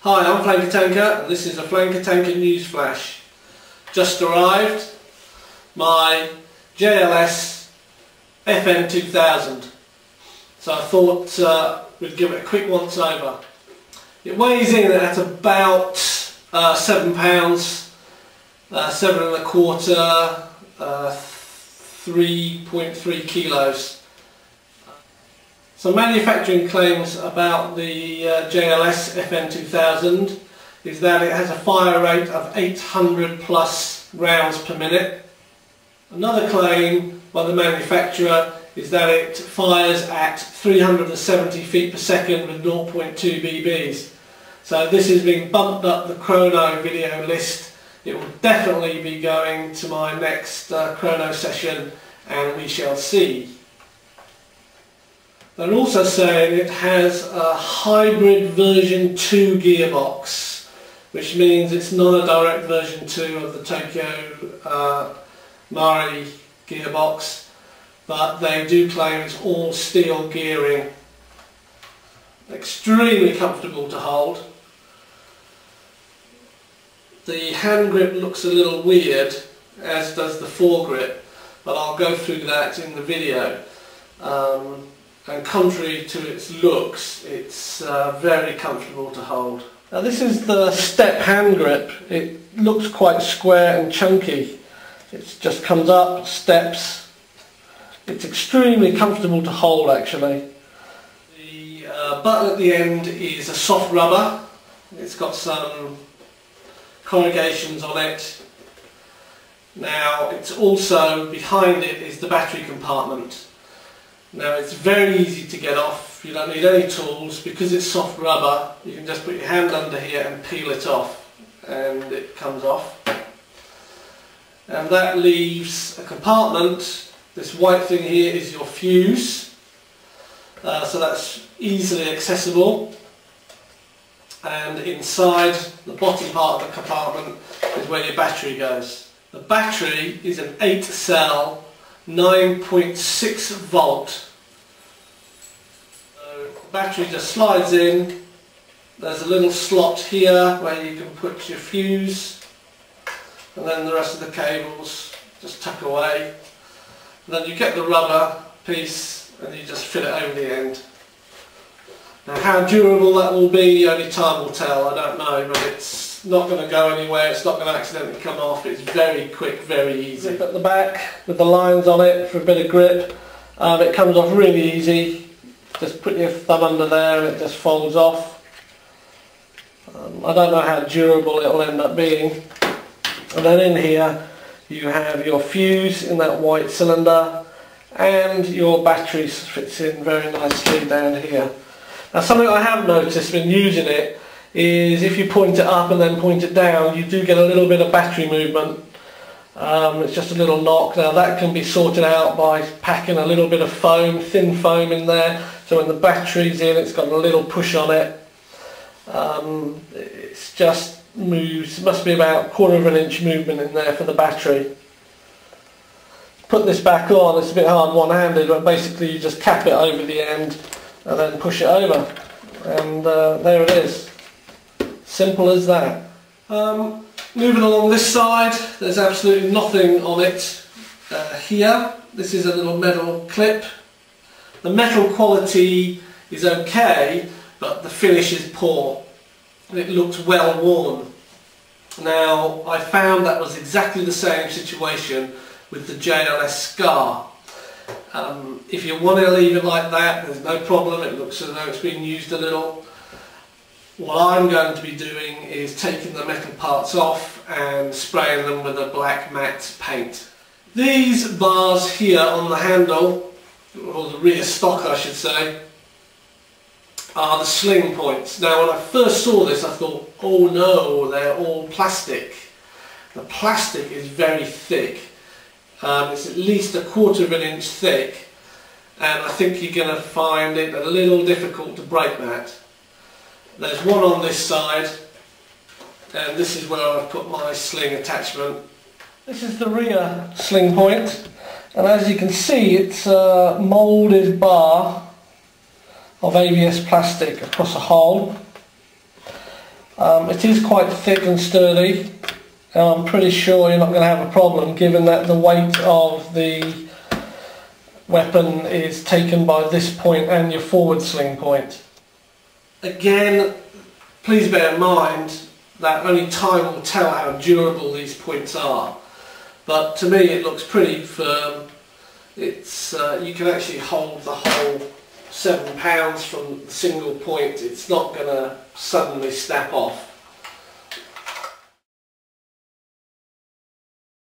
Hi, I'm Flanker Tanker and this is a Flanker Tanker news flash. Just arrived, my JLS FN2000. So I thought we'd give it a quick once over. It weighs in at about £7, 7¼ 3.3 kilos. Some manufacturing claims about the JLS FN2000 is that it has a fire rate of 800 plus rounds per minute. Another claim by the manufacturer is that it fires at 370 feet per second with 0.2 BBs. So this has been bumped up the chrono video list. It will definitely be going to my next chrono session, and we shall see. They're also saying it has a hybrid version 2 gearbox, which means it's not a direct version 2 of the Tokyo Mari gearbox, but they do claim it's all steel gearing. Extremely comfortable to hold. The hand grip looks a little weird, as does the foregrip, but I'll go through that in the video. And contrary to its looks, it's very comfortable to hold. Now this is the step hand grip. It looks quite square and chunky. It just comes up, steps. It's extremely comfortable to hold actually. The button at the end is a soft rubber. It's got some corrugations on it. Now it's also, behind it is the battery compartment. Now it's very easy to get off, you don't need any tools. Because it's soft rubber, you can just put your hand under here and peel it off and it comes off. And that leaves a compartment. This white thing here is your fuse, so that's easily accessible. And inside the bottom part of the compartment is where your battery goes. The battery is an 8-cell 9.6 volt. So the battery just slides in. There's a little slot here where you can put your fuse, and then the rest of the cables just tuck away. And then you get the rubber piece and you just fit it over the end. Now how durable that will be, only time will tell, I don't know, but it's not going to go anywhere, it's not going to accidentally come off, it's very quick, very easy. Zip at the back with the lines on it for a bit of grip. It comes off really easy, just put your thumb under there and it just folds off. I don't know how durable it will end up being. And then in here you have your fuse in that white cylinder, and your battery fits in very nicely down here. Now something I have noticed when using it is if you point it up and then point it down, you do get a little bit of battery movement. It's just a little knock. Now that can be sorted out by packing a little bit of foam, thin foam in there, so when the battery's in it's got a little push on it. It's just moves, it must be about 1/4 inch movement in there for the battery. Put this back on, it's a bit hard one-handed, but basically you just cap it over the end and then push it over, and there it is. Simple as that. Moving along this side, there's absolutely nothing on it here. This is a little metal clip. The metal quality is okay, but the finish is poor. It looks well worn. Now I found that was exactly the same situation with the JLS Scar. If you want to leave it like that, there's no problem, it looks as though it's been used a little. What I'm going to be doing is taking the metal parts off and spraying them with a black matte paint. These bars here on the handle, or the rear stock I should say, are the sling points. Now when I first saw this I thought, oh no, they're all plastic. The plastic is very thick. It's at least 1/4 inch thick, and I think you're going to find it a little difficult to break that. There's one on this side, and this is where I've put my sling attachment. This is the rear sling point, and as you can see it's a moulded bar of ABS plastic across a hole. It is quite thick and sturdy. I'm pretty sure you're not going to have a problem, given that the weight of the weapon is taken by this point and your forward sling point. Again, please bear in mind that only time will tell how durable these points are, but to me it looks pretty firm. It's you can actually hold the whole £7 from the single point. It's not going to suddenly snap off.